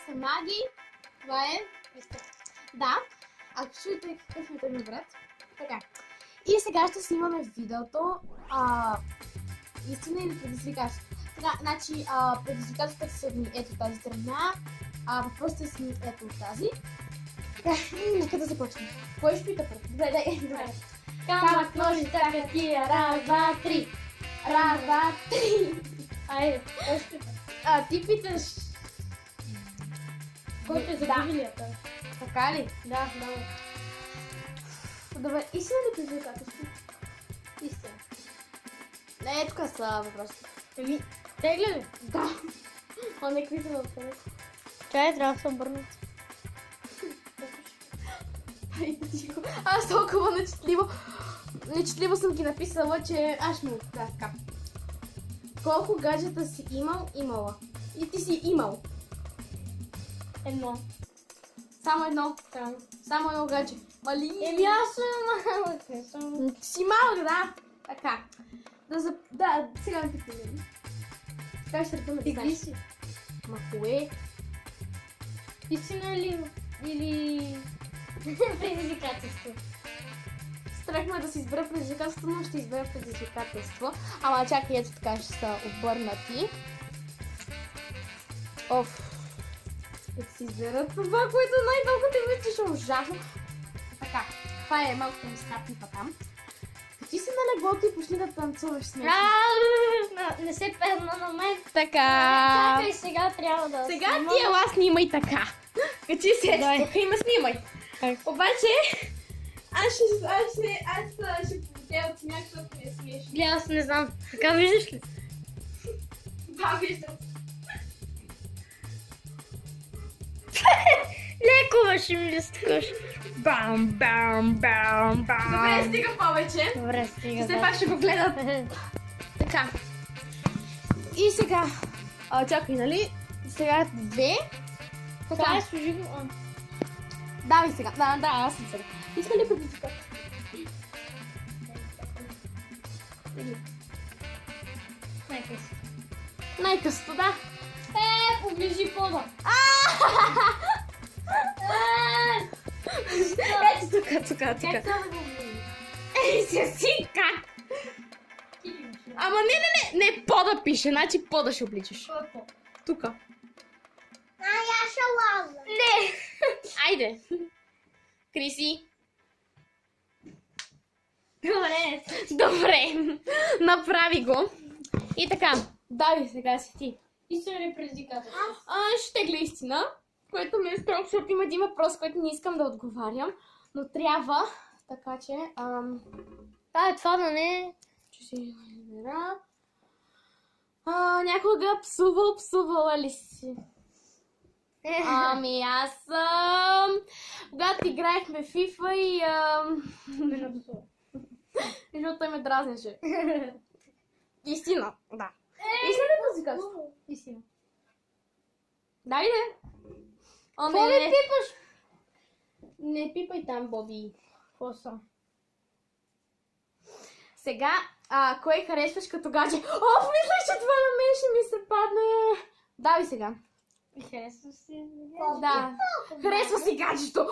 съм Маги. Това е... Да. Ако чуете какъв е този брат. Така. И сега ще снимаме видеото. Истина или предизвикателство? Така, значи предизвикателствата са ми ето тази страна. Въпросите са ми ето тази. Така, нека да започнем. Кой ще пита първо? Добре. Камък, ножица, хартия, раз, два, три. Раз, два, три. Айде, кой ще пита? Ти питаш. Който е за Да. Библията. Така ли? Да, да. Добре, истина ли предизвикателство? Истина. Не, тук са въпроси. Тегля ли? Да. Не какви са въпроси? Чай, трябва да се обърна. Айде тихо. Аз толкова нечетливо съм ги написала, че аз ще му да, така. Колко гаджета си имала? И ти си имал. Едно. Само едно. Там. Само едно гадже. Мали. Аз съм малък, не съм. Си малък, да. Така. Да, сега ме питай. Така ще ръпаме да Тигри знаеш. си. Ма кое? Истина или предизвикателство? Страх ме да си избера предизвикателство, но ще избера предизвикателство. Ама чакай, ето така ще са обърнати. Като си изберат това, което най-дълго те вече ужасно. Така, това е малко ми скапника там. Качи се на леглото и почни да танцуваш смешно. Не се педна на мен. Така. Чакай, сега трябва да Сега снимам. ти ела снимай така. Качи се Дай. тук и ме снимай. Как? Обаче, аз ще победя от смях, защото ми е смешно. Гледай, аз не знам. Така виждаш ли? Да, виждам. Леко ще ми листикаш. Бам, бам, бам, бам. Добре, стига повече. Добре, стига. Все пак ще го гледат. Така. И сега. Чакай, нали? Сега две. Това Така. е служи го. Давай сега. Да, аз съм сега. Иска ли предизвика? Най-късно. Най-късто, да. Поближи пода. Ето тук. Как това да го ближи? Ей, си как? Ама не пода пише, значи пода ще обличаш. Кой е по? Тука. Я ще лаза. Не. Айде. Криси. Добре. Направи го. И така. Давай сега си ти. Истина ли предизвикателство? Ще гледа истина, което ми е странно, защото има един въпрос, който не искам да отговарям, но трябва, така че, Това да не. че си избера. Някога псувала ли си? Ами аз съм, когато играехме FIFA и защото той ме дразнеше. Истина, да. Истина ли предизвикателство? Истина. Дай де. Какво ми пипаш? Не пипай там, Боби. Какво са? Сега, кое харесваш като гадже? Мисля, че това на мен ще ми се падне. Давай сега. Харесва си. Да. Харесва си гаджето.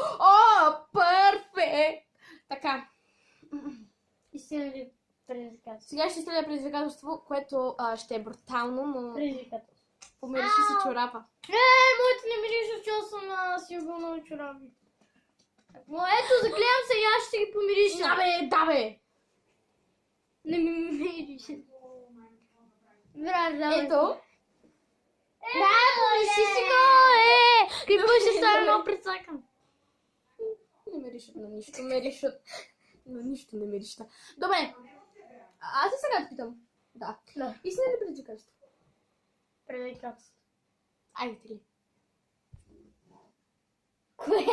Перфект. Така. Истина ли предизвикателство? Сега ще следя предизвикателство, което ще е брутално, но Предизвикателство. помириш си чорапа. Моите не мириша, че съм си обълнал чораби. Но ето, загледам се и аз ще ги помириша. Да бе. Не ми мириша. Да. Ето. Да, помириша си го, Крипа ще стане много прецакан. Не миришат на нищо. На нищо не миришат. Добре. Аз и сега да питам. Да. Истина ли предизвикателство? Предизвикателство. Айде ти ли. Кое?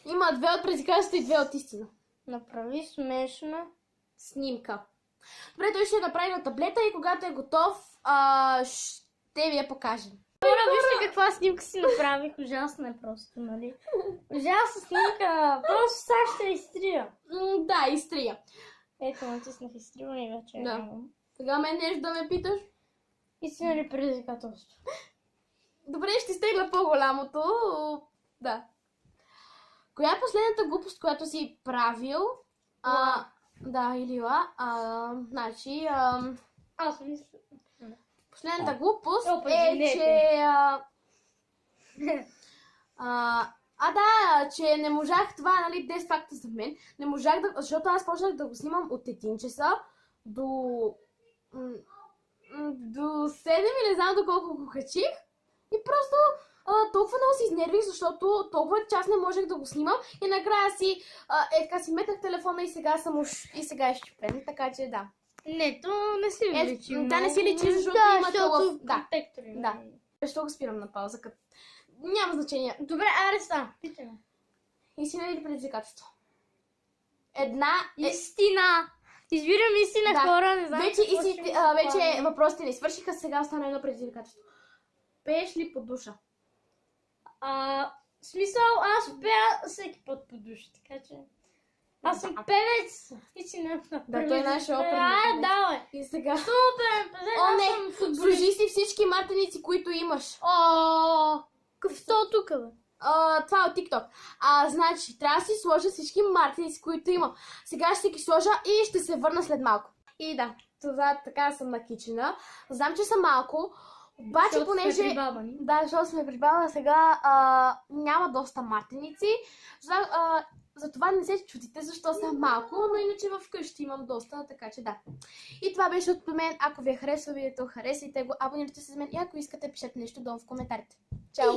Има две от предизвикателство и две от истина. Направи смешна. Снимка. Добре, той ще я направи на таблета и когато е готов, ще ви я покажем. Вижте каква снимка си направих. Ужасна е просто, нали? Ужасна снимка. Просто сега ще изтрия. Да, изтрия. Ето, натиснах изтриване и вече Да. Сега мен нещо да ме питаш? Истина ли предизвикателство? Добре, ще изтегля по-голямото. Да. Коя е последната глупост, която си правил? Да, Илила. Значи, Аз мисля. последната глупост Опа, е, извинете. че... Да, че не можах това, нали, 10 факта за мен. Не можах да, защото аз почнах да го снимам от 1 часа до... до 7 или не знам до колко го качих. И просто толкова много се изнервих, защото толкова час не можех да го снимам. И накрая си, така си метах телефона и сега съм и сега е щупен, така че да. Не, то не си личи. Да, не си личи, защото има защото да. протектори. Да. Защо го спирам на пауза? Няма значение. Добре, аре са, питаме. Истина или предизвикателство? Една Истина! Избирам истина, Да. хора, не знам. Вече, какво ще ми вече стане. въпросите не свършиха, сега остана едно предизвикателство. Пееш ли по душа? В смисъл, аз пея всеки път по душа, така че... Аз съм певец! Истина. Да, той е нашия оперен Ай, певец. давай! И сега... Оперен певец, О, аз не! съм футболист. Служи си всички мартеници, които имаш. Какъв то тук, бе? Това е от TikTok. Значи, трябва да си сложа всички мартеници, които имам. Сега ще ги сложа и ще се върна след малко. И да, това така съм накичена. Знам, че съм малко, обаче Защото сме понеже... прибабани. Да, защото сме прибавила сега, няма доста мартеници. Затова не се чудите, защо съм малко, но иначе вкъщи имам доста, така че да. И това беше от мен. Ако ви е харесало видеото, харесайте го, абонирайте се за мен и ако искате, пишете нещо долу в коментарите. Чао!